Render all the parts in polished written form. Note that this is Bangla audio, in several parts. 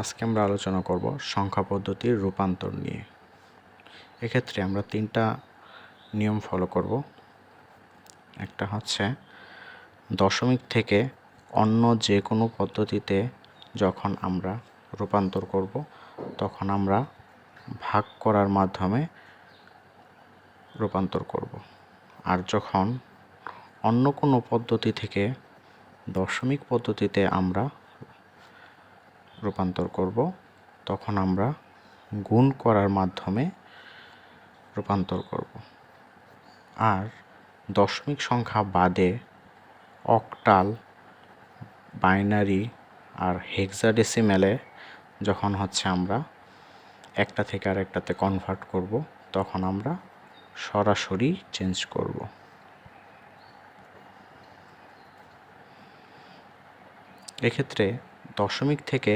আজকে আমরা আলোচনা করব সংখ্যা পদ্ধতির রূপান্তর নিয়ে। এক্ষেত্রে আমরা 3টা নিয়ম ফলো করব। একটা হচ্ছে দশমিক থেকে অন্য যে কোনো পদ্ধতিতে যখন আমরা রূপান্তর করব তখন আমরা ভাগ করার মাধ্যমে রূপান্তর করব। আর যখন অন্য কোনো পদ্ধতি থেকে দশমিক পদ্ধতিতে আমরা রূপান্তর করব তখন আমরা গুণ করার মাধ্যমে রূপান্তর করব। আর দশমিক সংখ্যা বাদে অক্টাল, বাইনারি আর হেক্সাডেসিমেলে যখন আমরা একটা থেকে আরেকটাতে কনভার্ট করব তখন আমরা সরাসরি চেঞ্জ করব। এক্ষেত্রে দশমিক থেকে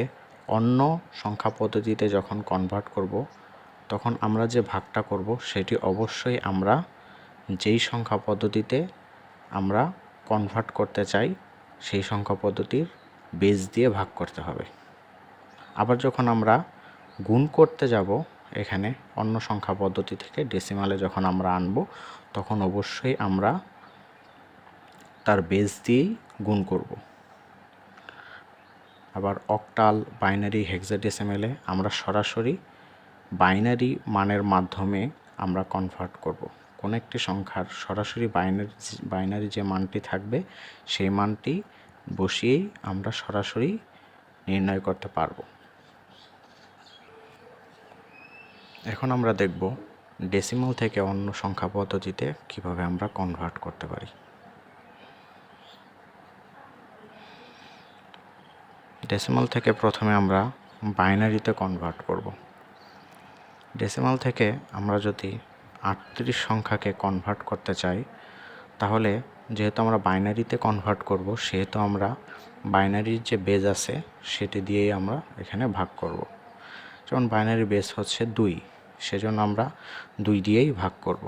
অন্য সংখ্যা পদ্ধতিতে যখন কনভার্ট করব তখন আমরা যে ভাগটা করব সেটি অবশ্যই আমরা যেই সংখ্যা পদ্ধতিতে আমরা কনভার্ট করতে চাই সেই সংখ্যা পদ্ধতির বেস দিয়ে ভাগ করতে হবে। আবার যখন আমরা গুণ করতে যাব এখানে অন্য সংখ্যা পদ্ধতি থেকে ডেসিমালে যখন আমরা আনব তখন অবশ্যই আমরা তার বেস দিয়েই গুণ করব। আবার অক্টাল, বাইনারি, হেক্সাডেসিমেলে আমরা সরাসরি বাইনারি মানের মাধ্যমে আমরা কনভার্ট করব। কোনো একটি সংখ্যার সরাসরি বাইনারি যে মানটি থাকবে সেই মানটি বসিয়েই আমরা সরাসরি নির্ণয় করতে পারব। এখন আমরা দেখব ডেসিমাল থেকে অন্য সংখ্যা পদ্ধতিতে কিভাবে আমরা কনভার্ট করতে পারি। ডেসিমাল থেকে প্রথমে আমরা বাইনারিতে কনভার্ট করব। ডেসিমাল থেকে আমরা যদি 38 সংখ্যাকে কনভার্ট করতে চাই তাহলে যেহেতু আমরা বাইনারিতে কনভার্ট করব সেহেতু আমরা বাইনারির যে বেজ আছে সেটি দিয়েই আমরা এখানে ভাগ করব। যেমন বাইনারি বেস হচ্ছে 2, সেজন্য আমরা 2 দিয়েই ভাগ করব।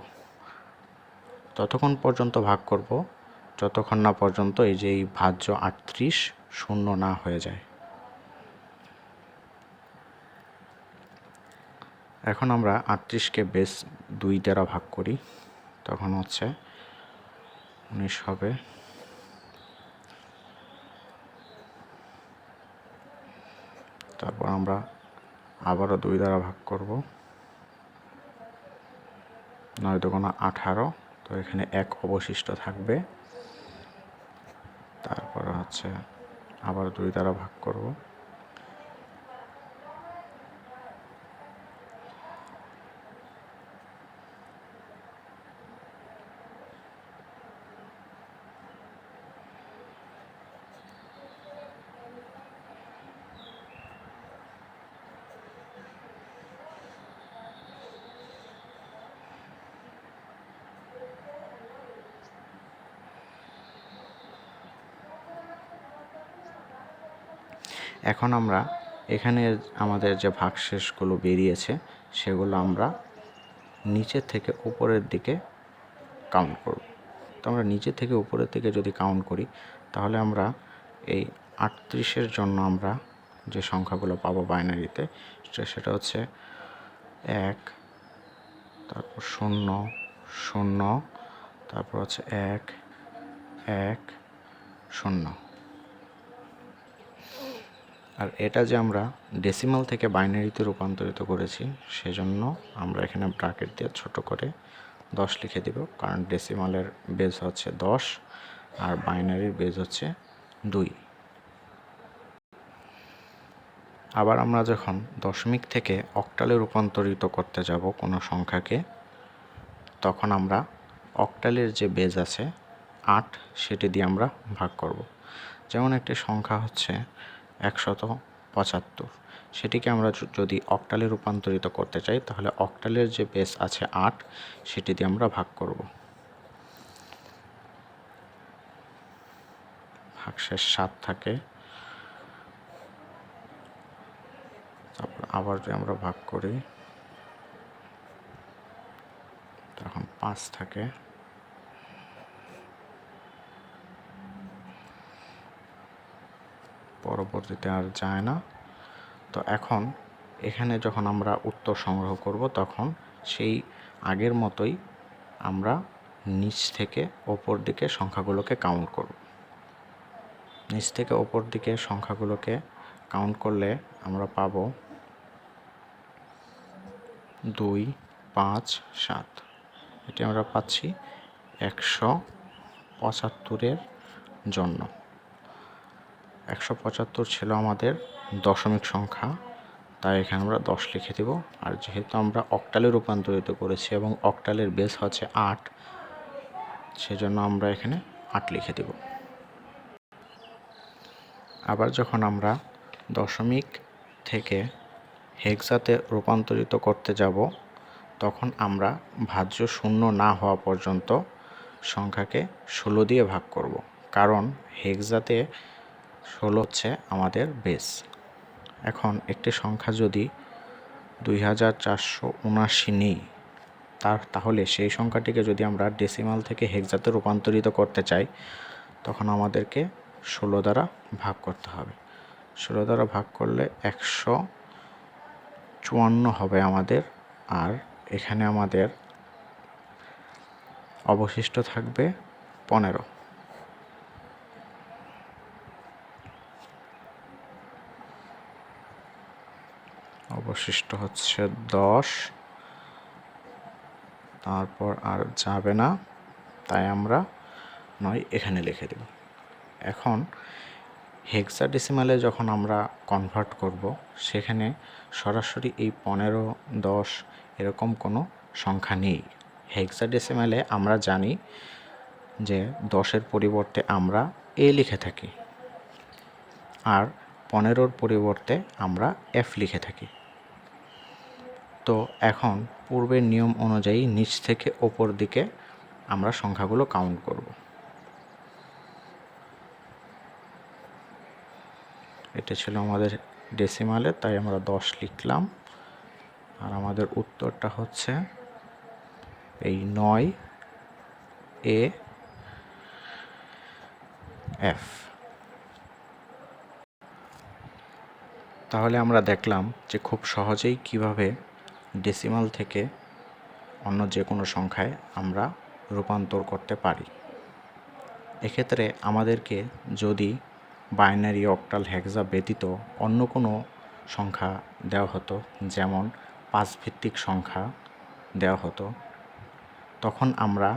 ততক্ষণ পর্যন্ত ভাগ করব যতক্ষণ না পর্যন্ত এই যে এই ভাজ্য 38 শূন্য না হয়ে যায়। এখন আমরা 38কে বেস 2 দ্বারা ভাগ করি, তখন হচ্ছে 19 হবে। তারপর আমরা আবারও 2 দ্বারা ভাগ করব, 9 দুগুণে 18, তো এখানে 1 অবশিষ্ট থাকবে। তারপর হচ্ছে আবার 2 দ্বারা ভাগ করব, এখন আমরা এখানে আমাদের যে ভাগশেষগুলো বেরিয়েছে সেগুলো আমরা নিচে থেকে উপরের দিকে কাউন্ট করব। তো আমরা নিচে থেকে উপরের দিকে যদি কাউন্ট করি তাহলে আমরা এই 38-এর জন্য আমরা যে সংখ্যাগুলো পাবো বাইনারিতে সেটা হচ্ছে 1, তারপর 0, 0, তারপর হচ্ছে 1, 1, 0। আর এটা যে আমরা ডেসিমাল থেকে বাইনারিতে রূপান্তরিত করেছি সেজন্য আমরা এখানে ব্র্যাকেট দিয়ে ছোট করে 10 লিখে দিব, কারণ ডেসিমালের বেজ হচ্ছে 10 আর বাইনারির বেজ হচ্ছে 2। আবার আমরা যখন দশমিক থেকে অক্টালে রূপান্তরিত করতে যাব কোনো সংখ্যাকে তখন আমরা অক্টালের যে বেজ আছে 8 সেটি দিয়ে আমরা ভাগ করব। যেমন একটি সংখ্যা হচ্ছে 175, সেটিকে আমরা যদি অক্টালে রূপান্তরিত করতে চাই তাহলে অক্টালের যে বেস আছে 8 সেটি দিয়ে আমরা ভাগ করব। ভাগশেষ 7 থাকে। তারপর আবার যদি আমরা ভাগ করি তখন 5 থাকে। পরবর্তীতে আর যায় না, তো এখন এখানে যখন আমরা উত্তর সংগ্রহ করব তখন সেই আগের মতোই আমরা নিচ থেকে ওপর দিকে সংখ্যাগুলোকে কাউন্ট করব। নিচ থেকে ওপর দিকে সংখ্যাগুলোকে কাউন্ট করলে আমরা পাব 2, 5, 7। এটি আমরা পাচ্ছি 175-এর জন্য। 175 ছিল আমাদের দশমিক সংখ্যা, তাই এখানে আমরা 10 লিখে দেব। আর যেহেতু আমরা অক্টালে রূপান্তরিত করেছি এবং অক্টালের বেস হচ্ছে 8, সেজন্য আমরা এখানে 8 লিখে দেব। আবার যখন আমরা দশমিক থেকে হেক্সাতে রূপান্তরিত করতে যাব তখন আমরা ভাজ্য শূন্য না হওয়া পর্যন্ত সংখ্যাকে 16 দিয়ে ভাগ করব, কারণ হেক্সাতে 16 হচ্ছে আমাদের বেস। এখন একটি সংখ্যা যদি 2479 নেই তাহলে সেই সংখ্যাটিকে যদি আমরা ডেসিমাল থেকে হেক্সাতে রূপান্তরিত করতে চাই তখন আমাদেরকে 16 দ্বারা ভাগ করতে হবে। 16 দ্বারা ভাগ করলে 154 হবে আমাদের, আর এখানে আমাদের অবশিষ্ট থাকবে 15। অবশিষ্ট হচ্ছে 10, তারপর আর যাবে না, তাই আমরা 9 এখানে লিখে দেব। এখন হেক্সাডেসিমালে যখন আমরা কনভার্ট করব সেখানে সরাসরি এই 15, 10 এরকম কোনো সংখ্যা নেই। হেক্সাডেসিমালে আমরা জানি যে 10-এর পরিবর্তে আমরা এ লিখে থাকি, আর 15-র পরিবর্তে আমরা এফ লিখে থাকি। তো এখন পূর্বের নিয়ম অনুযায়ী নিচ থেকে ওপর দিকে আমরা সংখ্যাগুলো কাউন্ট করব। এটা ছিল আমাদের ডেসিমালে, তাই আমরা 10 লিখলাম। আর আমাদের উত্তরটা হচ্ছে এই 9AF। তাহলে আমরা দেখলাম যে খুব সহজেই কিভাবে ডেসিমাল থেকে অন্য যে কোনো সংখ্যায় আমরা রূপান্তর করতে পারি। এক্ষেত্রে আমাদেরকে যদি বাইনারি, অক্টাল, হেক্সা ব্যতীত অন্য কোনো সংখ্যা দেওয়া হতো, যেমন 5 ভিত্তিক সংখ্যা দেওয়া হতো, তখন আমরা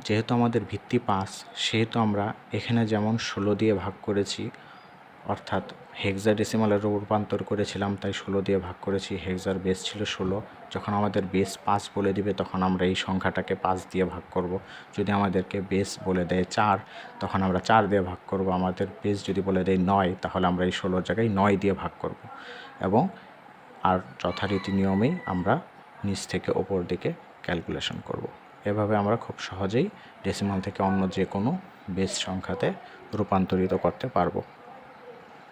যেহেতু আমাদের ভিত্তি 5, সেহেতু আমরা এখানে যেমন 16 দিয়ে ভাগ করেছি, অর্থাৎ হেক্সাডেসিমালের রূপান্তর করেছিলাম তাই 16 দিয়ে ভাগ করেছি। হেক্সার বেস ছিল 16। যখন আমাদের বেস 5 বলে দিবে তখন আমরা এই সংখ্যাটাকে 5 দিয়ে ভাগ করব। যদি আমাদেরকে বেস বলে দেয় 4 তখন আমরা 4 দিয়ে ভাগ করব। আমাদের বেস যদি বলে দেয় 9 তাহলে আমরা এই 16 জায়গায় 9 দিয়ে ভাগ করব, এবং আর যথারীতি নিয়মেই আমরা নিচ থেকে ওপর দিকে ক্যালকুলেশন করব। এভাবে আমরা খুব সহজেই ডেসিমাল থেকে অন্য যে কোনো বেস সংখ্যাতে রূপান্তরিত করতে পারবো।